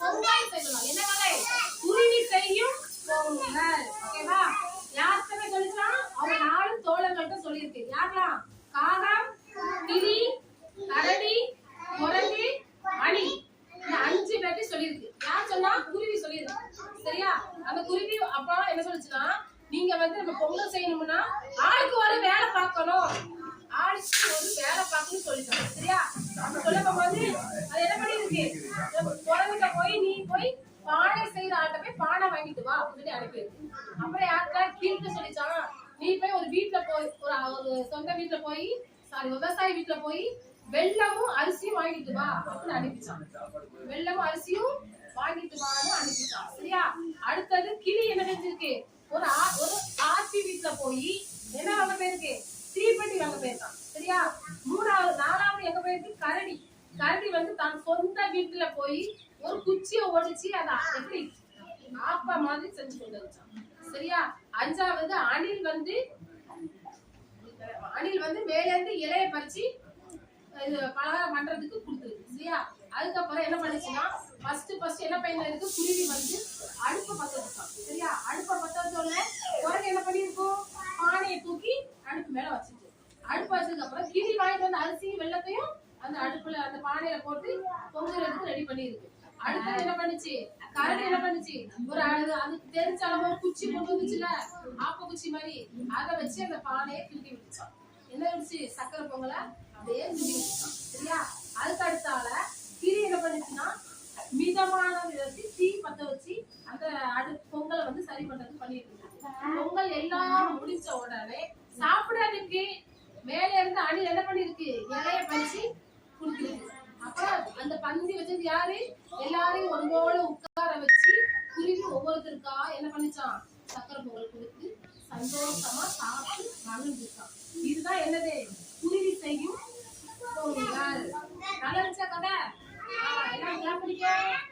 பொங்கல் செய்யணும். என்ன கதை? குருவி செய்யும் பொங்கல். ஓகேவா? யார்கிட்ட சொல்லிச்சா? அவங்க 4 தோழர்கள்ட்ட சொல்லியிருக்கு. யாரெல்லாம்? காகம், கிளி, கரடி, குரங்கு, அணி. இந்த 5 பேர்ட்ட சொல்லியிருக்கு. யார் சொன்னா? குருவி சொல்லியிருக்கு. சரியா? அந்த குருவி அப்பா என்ன சொல்லுச்சுன்னா, நீங்க வந்து நம்ம பொங்கல் செய்யணும்னா ஆளுக்கு ஒரு வேலை பார்க்கணும், ஆளுக்கு ஒரு வேலை பார்க்கணும்னு சொல்லிட்டாங்க. சரியா? அப்ப சொல்லும் போது அது என்ன பண்ணிருக்கு? குழந்தைகிட்ட போய் நீ போய் பானை செய்யற ஆட்ட போய் பானை வாங்கிட்டு வா அப்படின்னு அனுப்பியிருக்கு. அப்புறம் யார்கிட்ட? கீழ்கிட்ட சொல்லிச்சான், நீ போய் ஒரு வீட்டுல போய் ஒரு சொந்த வீட்டுல போய் விவசாய வீட்டுல போய் வெல்லமும் அரிசியும் வாங்கிட்டு வா அப்படின்னு அனுப்பிச்சான். வெல்லமும் அரிசியும் வாங்கிட்டு வான்னு அனுப்பிச்சான். சரியா? அடுத்தது கிளி என்ன செஞ்சிருக்கு? ஒரு ஆர்த்தி வீட்டுல போய் என்ன வாங்க போயிருக்கு? தீப்பெட்டி வாங்க போயிருக்கான். சரியா? 4வது எங்க போயிருக்கு? கரடி. கரடி வந்து தான் சொந்த வீட்டுல போய் ஒரு குச்சியை ஒடிச்சு அதை எப்படி ஆப்ப மாதிரி செஞ்சு கொண்டு வச்சான். சரியா? 5வது அணில் வந்து மேல இருந்து இலைய பறிச்சு பலகாரம் பண்றதுக்கு கொடுத்துருக்கு. சரியா? அதுக்கப்புறம் என்ன பண்ணுச்சுன்னா, ஃபர்ஸ்ட் என்ன பையன் இருக்கு? குருவி வந்து அடுப்பை பத்த வச்சான். சரியா? அடுப்பை பத்த வச்சோடனே குரங்கு என்ன பண்ணிருக்கும்? பானையை தூக்கி அடுப்பு மேல வச்சுட்டு, அடுப்பு வச்சதுக்கு அப்புறம் கிளி வாங்கிட்டு வந்து அரிசியும் வெள்ளத்தையும் அந்த அடுப்புல அந்த பானையில போட்டு பொங்குறதுக்கு ரெடி பண்ணிருக்கு. அடுத்தது என்ன பண்ணுச்சு? கரடி என்ன பண்ணுச்சு? அதுக்கு தெரிஞ்ச அளவு ஒரு குச்சி கொண்டு வந்துச்சுல, ஆப்ப குச்சி மாதிரி, அதை வச்சு அந்த பானையை கிண்டி விட்டுச்சான். என்ன விடுச்சு? சக்கரை பொங்கலை அப்படியே கிண்டி விட்டுச்சான். சரியா? அதுக்கு அடுத்தால கிளி என்ன பண்ணுச்சுன்னா, மிதமான விதத்தில் தீ பத்த வச்சு அந்த பொங்கலை வந்து சரி பண்றதுக்கு பண்ணிட்டு இருக்கு. பொங்கல் எல்லாம் முடிச்ச உடனே சாப்பிடறதுக்கு மேல இருந்து அணில் என்ன பண்ணிருக்கு? இலைய பறிச்சு குடுத்துருக்கு. அப்புறம் அந்த பந்தி வச்சது யாரு? எல்லாரையும் ஒருபோல உட்கார வச்சு குருவி ஒவ்வொருத்தருக்கா என்ன பண்ணிச்சான்? சக்கரை பொங்கல் கொடுத்து சந்தோஷமா சாப்பிட்டு மகிழ்ந்துருக்கான். இதுதான் என்னது? குருவி செய்யும் பொங்கல். நல்லா இருந்துச்சா கதை? எல்லாம் பிடிக்கும்.